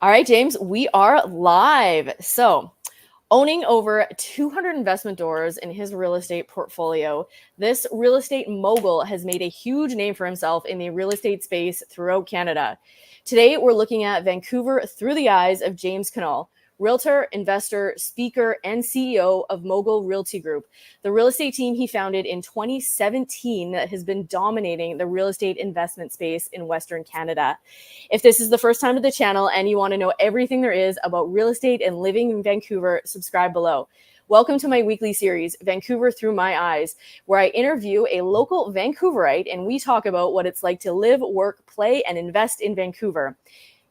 All right, James, we are live. So, owning over 200 investment doors in his real estate portfolio, this real estate mogul has made a huge name for himself in the real estate space throughout Canada. Today, we're looking at Vancouver through the eyes of James Knull, realtor, investor, speaker, and CEO of Mogul Realty Group, the real estate team he founded in 2017 that has been dominating the real estate investment space in Western Canada. If this is the first time to the channel and you want to know everything there is about real estate and living in Vancouver, subscribe below. Welcome to my weekly series, Vancouver Through My Eyes, where I interview a local Vancouverite and we talk about what it's like to live, work, play, and invest in Vancouver.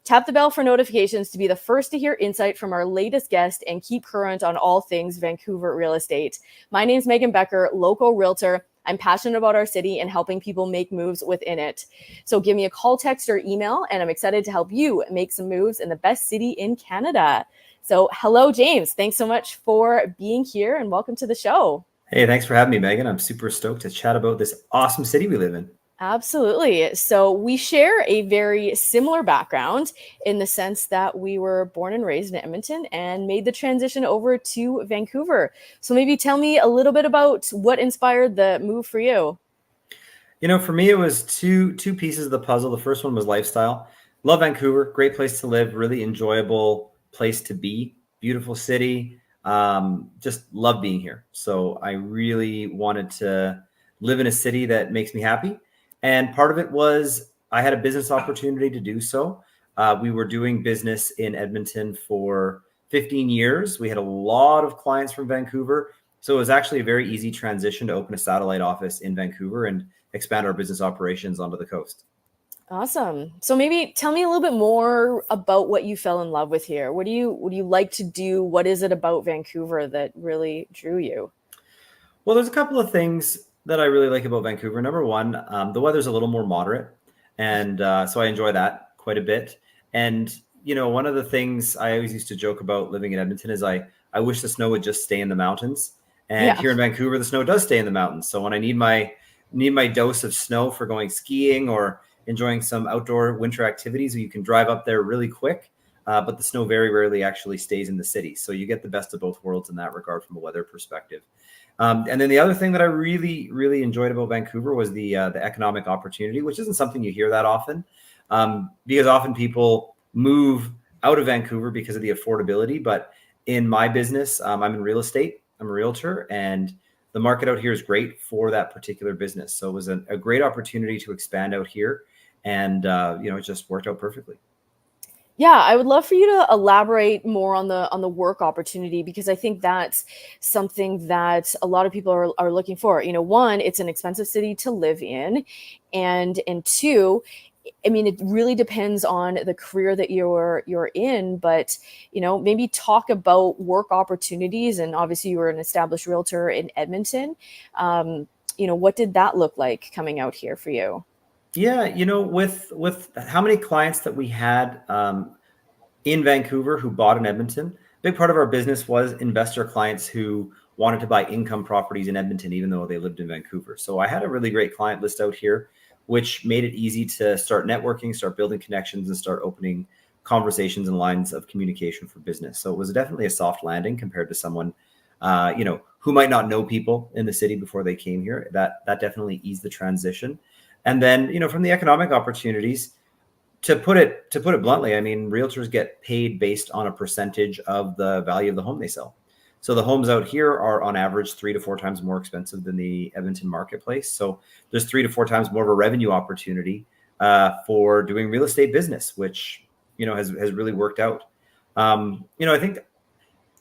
Tap the bell for notifications to be the first to hear insight from our latest guest and keep current on all things Vancouver real estate. My name is Megan Becker, local realtor. I'm passionate about our city and helping people make moves within it. So give me a call, text, or email, and I'm excited to help you make some moves in the best city in Canada. So hello, James. Thanks so much for being here and welcome to the show. Hey, thanks for having me, Megan. I'm super stoked to chat about this awesome city we live in. Absolutely. So we share a very similar background in the sense that we were born and raised in Edmonton and made the transition over to Vancouver. So maybe tell me a little bit about what inspired the move for you. You know, for me, it was two pieces of the puzzle. The first one was lifestyle. Love Vancouver, great place to live, really enjoyable place to be, beautiful city. Just love being here. So I really wanted to live in a city that makes me happy. And part of it was I had a business opportunity to do so. We were doing business in Edmonton for 15 years. We had a lot of clients from Vancouver. So it was actually a very easy transition to open a satellite office in Vancouver and expand our business operations onto the coast. Awesome. So maybe tell me a little bit more about what you fell in love with here. What do you like to do? What is it about Vancouver that really drew you? Well, there's a couple of things that I really like about Vancouver. Number one, the weather's a little more moderate. And so I enjoy that quite a bit. And, you know, one of the things I always used to joke about living in Edmonton is I wish the snow would just stay in the mountains. And here in Vancouver, the snow does stay in the mountains. So when I need my dose of snow for going skiing or enjoying some outdoor winter activities, you can drive up there really quick. But the snow very rarely actually stays in the city. So you get the best of both worlds in that regard from a weather perspective. And then the other thing that I really, really enjoyed about Vancouver was the economic opportunity, which isn't something you hear that often, because often people move out of Vancouver because of the affordability. But in my business, I'm in real estate. I'm a realtor, and the market out here is great for that particular business. So it was a great opportunity to expand out here, and it just worked out perfectly. Yeah, I would love for you to elaborate more on the work opportunity, because I think that's something that a lot of people are looking for. You know, one, it's an expensive city to live in, and two, I mean, it really depends on the career that you're in, but maybe talk about work opportunities. And obviously, you were an established realtor in Edmonton. What did that look like coming out here for you? Yeah, with how many clients that we had in Vancouver who bought in Edmonton, big part of our business was investor clients who wanted to buy income properties in Edmonton, even though they lived in Vancouver. So I had a really great client list out here, which made it easy to start networking, start building connections, and start opening conversations and lines of communication for business. So it was definitely a soft landing compared to someone, who might not know people in the city before they came here. That definitely eased the transition. And then, from the economic opportunities, to put it bluntly, I mean, realtors get paid based on a percentage of the value of the home they sell. So the homes out here are on average 3 to 4 times more expensive than the Edmonton marketplace. So there's 3 to 4 times more of a revenue opportunity for doing real estate business, which, has really worked out. I think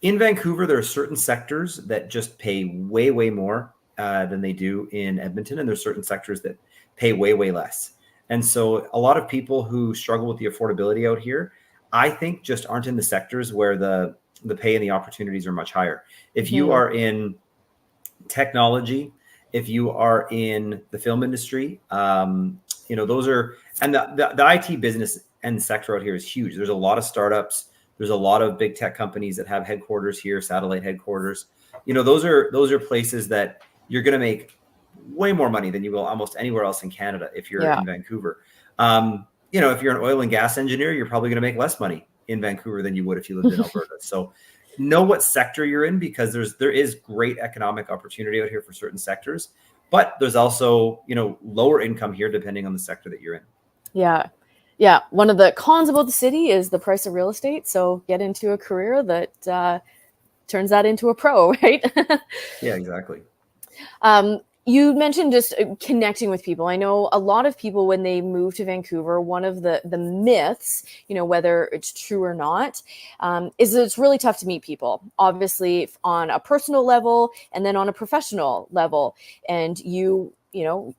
in Vancouver, there are certain sectors that just pay way, way more than they do in Edmonton. And there's certain sectors that pay way, way less. And so a lot of people who struggle with the affordability out here, I think just aren't in the sectors where the pay and the opportunities are much higher. If you are in technology, if you are in the film industry, those are, and the IT business and sector out here is huge. There's a lot of startups. There's a lot of big tech companies that have headquarters here, satellite headquarters. Those are places that you're going to make way more money than you will almost anywhere else in Canada if you're in Vancouver. If you're an oil and gas engineer, you're probably going to make less money in Vancouver than you would if you lived in Alberta. So know what sector you're in, because there is great economic opportunity out here for certain sectors, but there's also, lower income here depending on the sector that you're in. Yeah. Yeah. One of the cons about the city is the price of real estate. So get into a career that turns that into a pro, right? Yeah, exactly. You mentioned just connecting with people. I know a lot of people, when they move to Vancouver, one of the myths, whether it's true or not, is that it's really tough to meet people, obviously on a personal level and then on a professional level. And in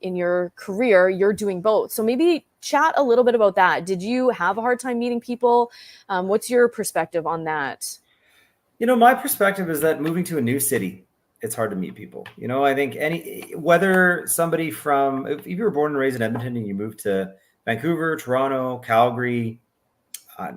your career, you're doing both. So maybe chat a little bit about that. Did you have a hard time meeting people? What's your perspective on that? My perspective is that moving to a new city, it's hard to meet people. I think whether somebody if you were born and raised in Edmonton and you moved to Vancouver, Toronto, Calgary,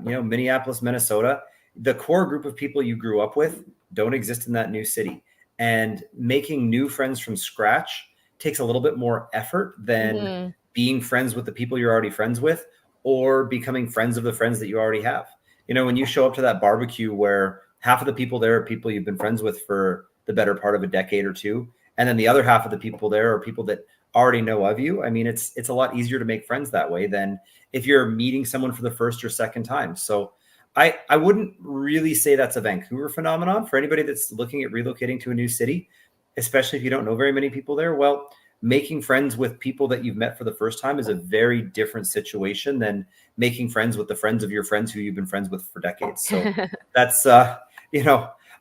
Minneapolis, Minnesota, the core group of people you grew up with don't exist in that new city. And making new friends from scratch takes a little bit more effort than being friends with the people you're already friends with, or becoming friends of the friends that you already have. When you show up to that barbecue where half of the people there are people you've been friends with for the better part of a decade or two, and then the other half of the people there are people that already know of you. I mean, it's a lot easier to make friends that way than if you're meeting someone for the first or second time. So I wouldn't really say that's a Vancouver phenomenon. For anybody that's looking at relocating to a new city, especially if you don't know very many people there, well, making friends with people that you've met for the first time is a very different situation than making friends with the friends of your friends who you've been friends with for decades. So that's,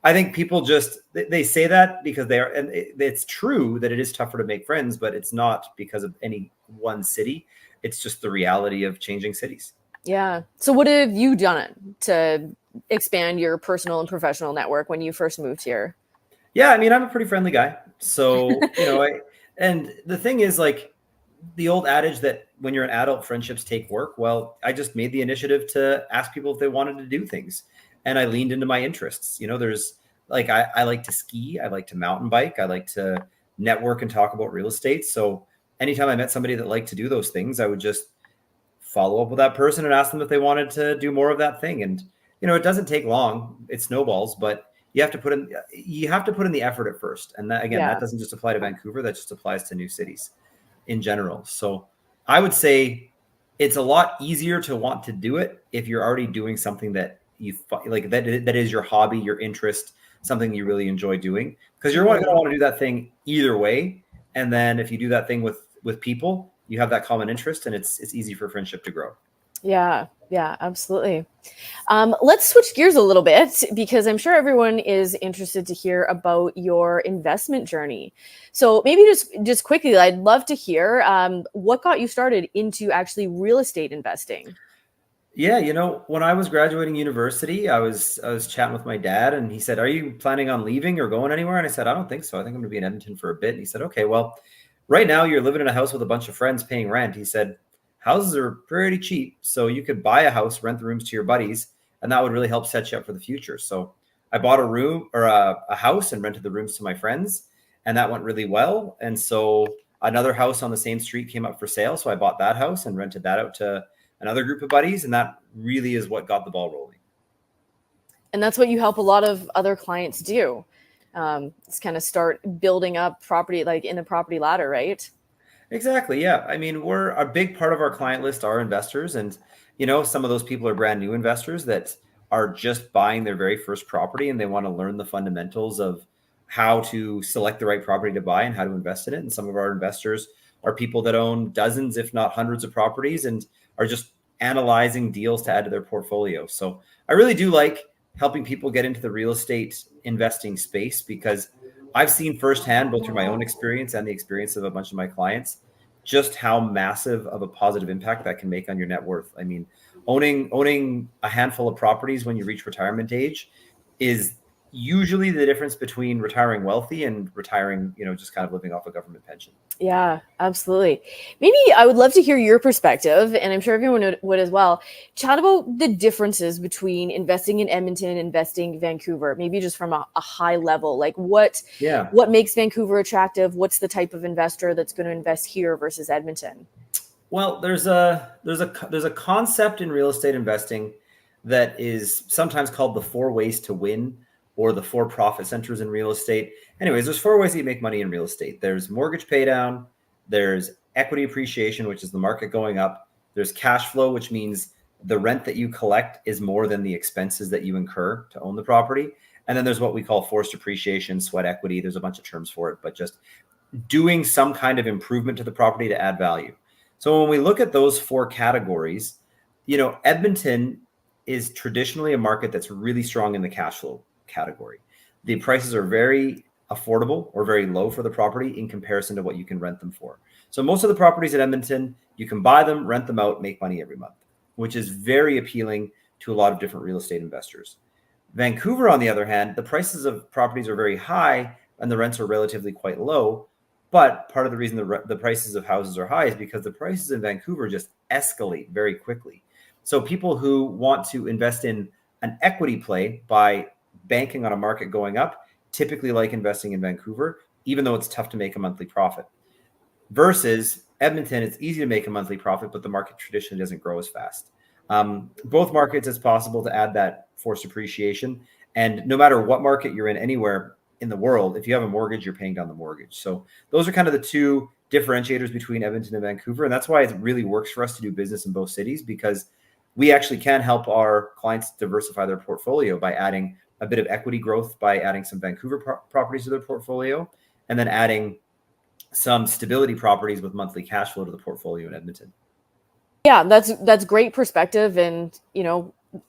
I think people they say that because they are, and it's true that it is tougher to make friends, but it's not because of any one city. It's just the reality of changing cities. Yeah. So what have you done to expand your personal and professional network when you first moved here? Yeah, I mean, I'm a pretty friendly guy. So, and the thing is, like, the old adage that when you're an adult, friendships take work. Well, I just made the initiative to ask people if they wanted to do things. And I leaned into my interests. There's like, I like to ski. I like to mountain bike. I like to network and talk about real estate. So anytime I met somebody that liked to do those things, I would just follow up with that person and ask them if they wanted to do more of that thing. And, it doesn't take long. It snowballs, but you have to put in the effort at first. And that, again, that doesn't just apply to Vancouver. That just applies to new cities in general. So I would say it's a lot easier to want to do it if you're already doing something that you like, that is your hobby, your interest, something you really enjoy doing, because you're going to want to do that thing either way. And then if you do that thing with people, you have that common interest, and it's easy for friendship to grow. Yeah, absolutely. Let's switch gears a little bit, because I'm sure everyone is interested to hear about your investment journey. So maybe just quickly, I'd love to hear what got you started into actually real estate investing. Yeah, when I was graduating university, I was chatting with my dad, and he said, "Are you planning on leaving or going anywhere?" And I said, "I don't think so. I think I'm going to be in Edmonton for a bit." And he said, "Okay, well, right now you're living in a house with a bunch of friends paying rent." He said, "Houses are pretty cheap, so you could buy a house, rent the rooms to your buddies, and that would really help set you up for the future." So I bought a room or a house and rented the rooms to my friends, and that went really well. And so another house on the same street came up for sale, so I bought that house and rented that out to another group of buddies, and that really is what got the ball rolling. And that's what you help a lot of other clients do. It's kind of start building up property, like in the property ladder, right? Exactly. Yeah. I mean, we're a big part of our client list are investors, and some of those people are brand new investors that are just buying their very first property, and they want to learn the fundamentals of how to select the right property to buy and how to invest in it. And some of our investors are people that own dozens, if not hundreds of properties, and are just analyzing deals to add to their portfolio. So I really do like helping people get into the real estate investing space, because I've seen firsthand, both through my own experience and the experience of a bunch of my clients, just how massive of a positive impact that can make on your net worth. I mean, owning a handful of properties when you reach retirement age is usually the difference between retiring wealthy and retiring, just kind of living off a government pension. Yeah, absolutely. Maybe I would love to hear your perspective, and I'm sure everyone would as well. Chat about the differences between investing in Edmonton and investing in Vancouver, maybe just from a high level. Like what makes Vancouver attractive? What's the type of investor that's going to invest here versus Edmonton? Well, there's a concept in real estate investing that is sometimes called the 4 ways to win, or the 4 profit centers in real estate. Anyways, there's 4 ways that you make money in real estate. There's mortgage pay down, there's equity appreciation, which is the market going up. There's cash flow, which means the rent that you collect is more than the expenses that you incur to own the property. And then there's what we call forced appreciation, sweat equity. There's a bunch of terms for it, but just doing some kind of improvement to the property to add value. So when we look at those 4 categories, Edmonton is traditionally a market that's really strong in the cash flow category. The prices are very affordable or very low for the property in comparison to what you can rent them for. So most of the properties in Edmonton, you can buy them, rent them out, make money every month, which is very appealing to a lot of different real estate investors. Vancouver, on the other hand, the prices of properties are very high and the rents are relatively quite low. But part of the reason the prices of houses are high is because the prices in Vancouver just escalate very quickly. So people who want to invest in an equity play by banking on a market going up typically like investing in Vancouver, even though it's tough to make a monthly profit. Versus Edmonton, it's easy to make a monthly profit, but the market traditionally doesn't grow as fast. Both markets, it's possible to add that forced appreciation. And no matter what market you're in anywhere in the world, if you have a mortgage, you're paying down the mortgage. So those are kind of the 2 differentiators between Edmonton and Vancouver. And that's why it really works for us to do business in both cities, because we actually can help our clients diversify their portfolio by adding a bit of equity growth, by adding some Vancouver properties to their portfolio, and then adding some stability properties with monthly cash flow to the portfolio in Edmonton. Yeah, that's great perspective, and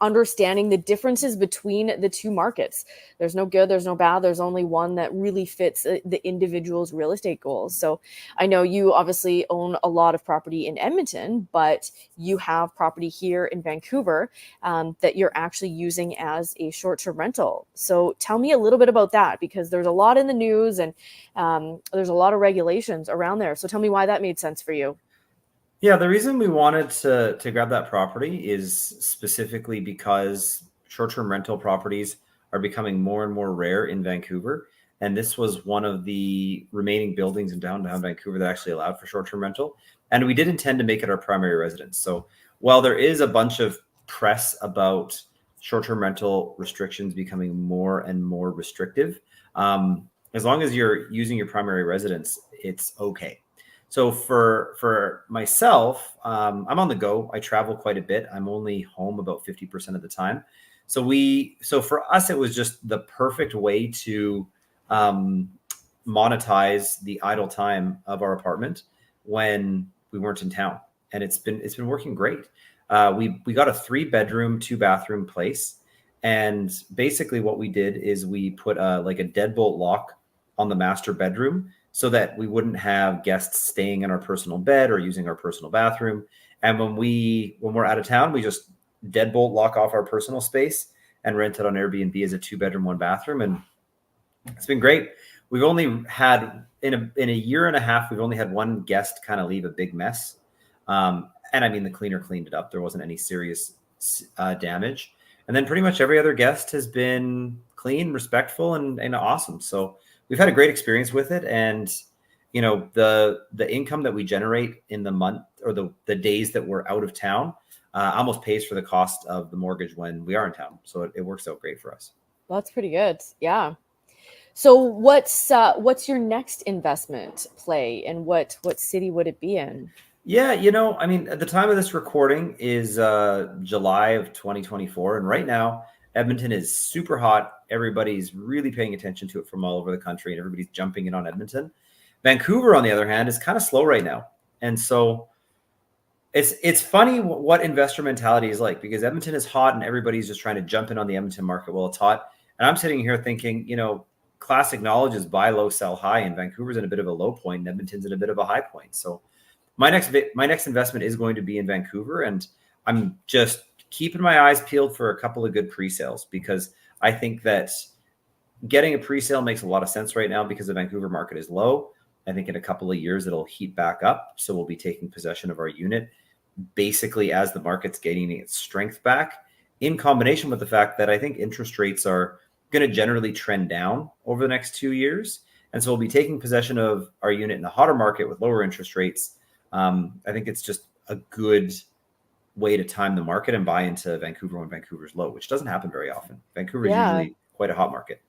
understanding the differences between the 2 markets. There's no good, there's no bad, there's only one that really fits the individual's real estate goals. So I know you obviously own a lot of property in Edmonton, but you have property here in Vancouver that you're actually using as a short-term rental. So tell me a little bit about that, because there's a lot in the news and there's a lot of regulations around there. So tell me why that made sense for you. Yeah, the reason we wanted to grab that property is specifically because short-term rental properties are becoming more and more rare in Vancouver. And this was one of the remaining buildings in downtown Vancouver that actually allowed for short-term rental. And we did intend to make it our primary residence. So while there is a bunch of press about short-term rental restrictions becoming more and more restrictive, as long as you're using your primary residence, it's okay. So for myself, I'm on the go. I travel quite a bit. I'm only home about 50% of the time. So for us, it was just the perfect way to monetize the idle time of our apartment when we weren't in town, and it's been working great. We got a 3-bedroom, 2-bathroom place, and basically what we did is we put like a deadbolt lock on the master bedroom, so that we wouldn't have guests staying in our personal bed or using our personal bathroom. And when we're out of town, we just deadbolt lock off our personal space and rent it on Airbnb as a 2-bedroom, 1-bathroom. And it's been great. We've only had in a year and a half, we've only had one guest kind of leave a big mess. And I mean, the cleaner cleaned it up. There wasn't any serious damage. And then pretty much every other guest has been clean, respectful, and awesome. So we've had a great experience with it. And, the income that we generate in the month or the days that we're out of town almost pays for the cost of the mortgage when we are in town. So it works out great for us. Well, that's pretty good. Yeah. So what's your next investment play, and what city would it be in? Yeah, I mean, at the time of this recording is July of 2024. And right now, Edmonton is super hot. Everybody's really paying attention to it from all over the country, and everybody's jumping in on Edmonton. Vancouver, on the other hand, is kind of slow right now. And so it's funny what investor mentality is like, because Edmonton is hot and everybody's just trying to jump in on the Edmonton market while it's hot. And I'm sitting here thinking, classic knowledge is buy low, sell high, and Vancouver's in a bit of a low point and Edmonton's in a bit of a high point. So my next investment is going to be in Vancouver, and I'm just keeping my eyes peeled for a couple of good pre-sales, because I think that getting a pre-sale makes a lot of sense right now because the Vancouver market is low. I think in a couple of years it'll heat back up, so we'll be taking possession of our unit basically as the market's gaining its strength back, in combination with the fact that I think interest rates are going to generally trend down over the next 2 years. And so we'll be taking possession of our unit in the hotter market with lower interest rates. I think it's just a good way to time the market and buy into Vancouver when Vancouver's low, which doesn't happen very often. Vancouver is Yeah. usually quite a hot market.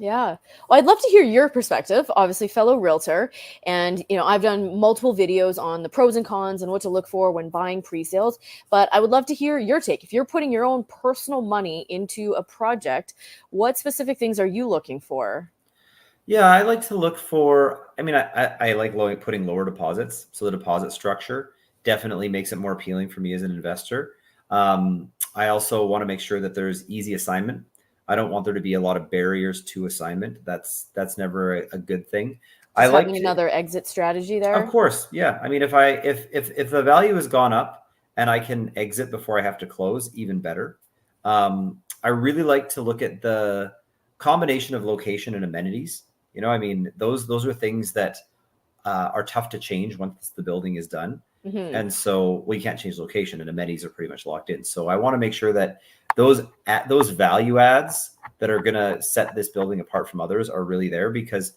Yeah. Well, I'd love to hear your perspective, obviously fellow realtor. And, I've done multiple videos on the pros and cons and what to look for when buying pre-sales, but I would love to hear your take. If you're putting your own personal money into a project, what specific things are you looking for? Yeah, I like to look for, I like putting lower deposits. So the deposit structure definitely makes it more appealing for me as an investor. I also want to make sure that there's easy assignment. I don't want there to be a lot of barriers to assignment. That's never a good thing. I Just like having to, another exit strategy of there. course, yeah. I mean, if the value has gone up and I can exit before I have to close, even better. I really like to look at the combination of location and amenities. Those are things that are tough to change once the building is done. Hmm. And so we can't change location, and amenities are pretty much locked in. So I want to make sure that those value adds that are going to set this building apart from others are really there, because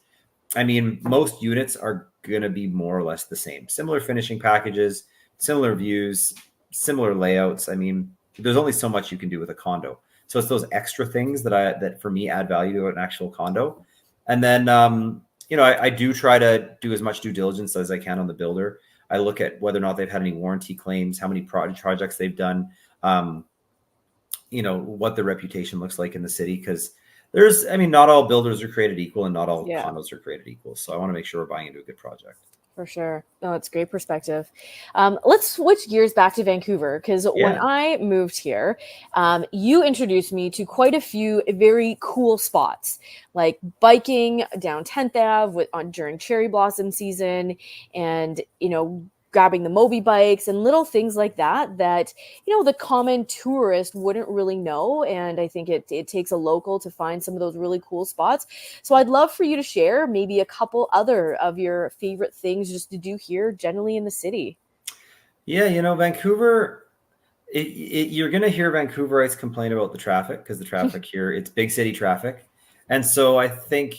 most units are going to be more or less the same, similar finishing packages, similar views, similar layouts. There's only so much you can do with a condo. So it's those extra things that for me add value to an actual condo. And then, I do try to do as much due diligence as I can on the builder. I look at whether or not they've had any warranty claims, how many projects they've done, what their reputation looks like in the city. Because not all builders are created equal and not all Yeah. condos are created equal. So I want to make sure we're buying into a good project. For sure. No, it's great perspective. Let's switch gears back to Vancouver, because when Yeah. I moved here, you introduced me to quite a few very cool spots, like biking down 10th Ave during cherry blossom season, and grabbing the Moby bikes and little things like that the common tourist wouldn't really know. And I think it takes a local to find some of those really cool spots. So I'd love for you to share maybe a couple other of your favorite things just to do here generally in the city. Yeah, Vancouver, you're going to hear Vancouverites complain about the traffic, because the traffic here, it's big city traffic. And so I think,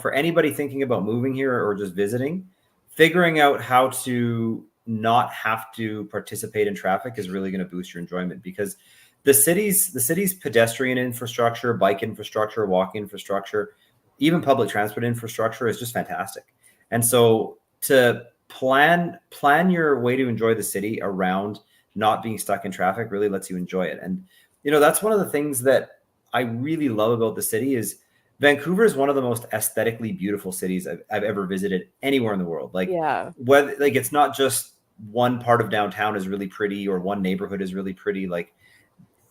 for anybody thinking about moving here or just visiting, figuring out how to not have to participate in traffic is really going to boost your enjoyment, because the city's pedestrian infrastructure, bike infrastructure, walking infrastructure, even public transport infrastructure is just fantastic. And so to plan your way to enjoy the city around not being stuck in traffic really lets you enjoy it. And that's one of the things that I really love about the city is Vancouver is one of the most aesthetically beautiful cities I've ever visited anywhere in the world. Yeah. It's not just one part of downtown is really pretty or one neighborhood is really pretty. Like,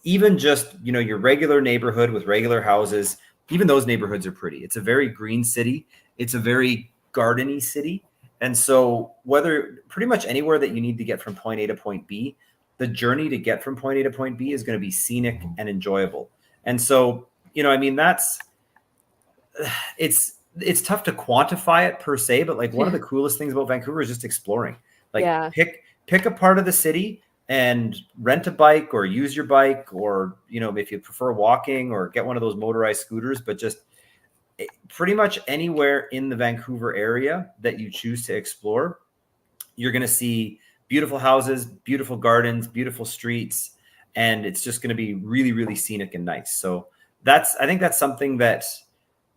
even just, your regular neighborhood with regular houses, even those neighborhoods are pretty. It's a very green city. It's a very gardeny city. And so whether pretty much anywhere that you need to get from point A to point B, the journey to get from point A to point B is going to be scenic and enjoyable. And so, that's, it's tough to quantify it per se, but like one of the coolest things about Vancouver is just exploring. Like, Yeah. pick a part of the city and rent a bike or use your bike, or if you prefer walking, or get one of those motorized scooters. But just pretty much anywhere in the Vancouver area that you choose to explore, you're going to see beautiful houses, beautiful gardens, beautiful streets, and it's just going to be really, really scenic and nice. So I think that's something that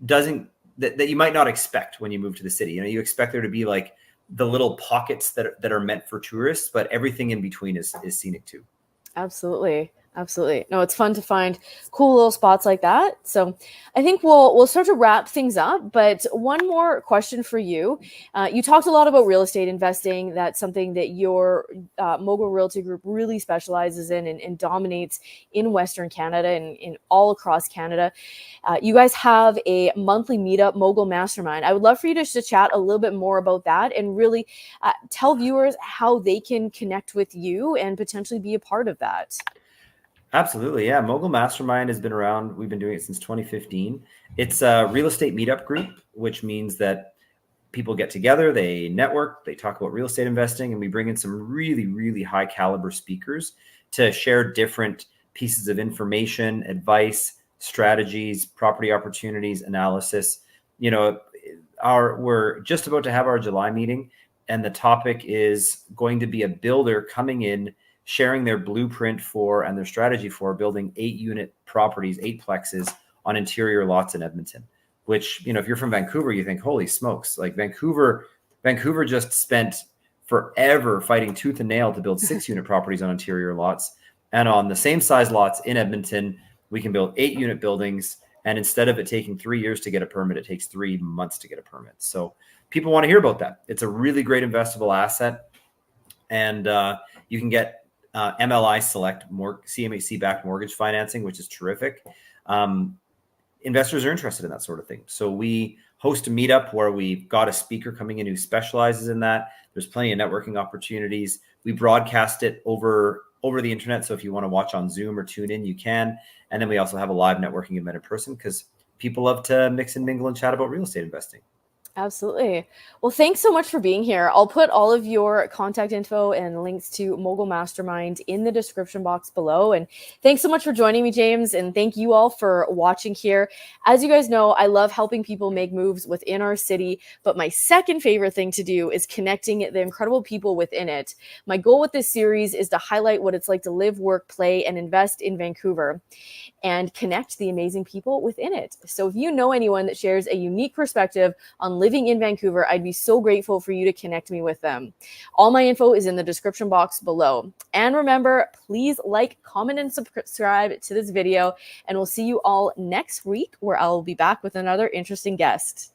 you might not expect when you move to the city. You expect there to be like the little pockets that are meant for tourists, but everything in between is scenic too. Absolutely. Absolutely. No, it's fun to find cool little spots like that. So I think we'll start to wrap things up, but one more question for you. You talked a lot about real estate investing. That's something that your Mogul Realty Group really specializes in and dominates in Western Canada and in all across Canada. You guys have a monthly meetup, Mogul Mastermind. I would love for you to chat a little bit more about that and really tell viewers how they can connect with you and potentially be a part of that. Absolutely. Yeah. Mogul Mastermind has been around. We've been doing it since 2015. It's a real estate meetup group, which means that people get together, they network, they talk about real estate investing, and we bring in some really, really high caliber speakers to share different pieces of information, advice, strategies, property opportunities, analysis. We're just about to have our July meeting, and the topic is going to be a builder coming in, sharing their blueprint for and their strategy for building 8-unit properties, 8-plexes on interior lots in Edmonton, which, if you're from Vancouver, you think, holy smokes, like Vancouver just spent forever fighting tooth and nail to build 6-unit properties on interior lots. And on the same size lots in Edmonton, we can build 8-unit buildings. And instead of it taking 3 years to get a permit, it takes 3 months to get a permit. So people want to hear about that. It's a really great investable asset. And you can get MLI Select CMHC-backed mortgage financing, which is terrific. Investors are interested in that sort of thing. So we host a meetup where we've got a speaker coming in who specializes in that. There's plenty of networking opportunities. We broadcast it over the internet. So if you want to watch on Zoom or tune in, you can. And then we also have a live networking event in person because people love to mix and mingle and chat about real estate investing. Absolutely. Well, thanks so much for being here. I'll put all of your contact info and links to Mogul Mastermind in the description box below. And thanks so much for joining me, James. And thank you all for watching here. As you guys know, I love helping people make moves within our city. But my second favorite thing to do is connecting the incredible people within it. My goal with this series is to highlight what it's like to live, work, play, and invest in Vancouver and connect the amazing people within it. So if you know anyone that shares a unique perspective on living in Vancouver, I'd be so grateful for you to connect me with them. All my info is in the description box below. And remember, please like, comment, and subscribe to this video. And we'll see you all next week where I'll be back with another interesting guest.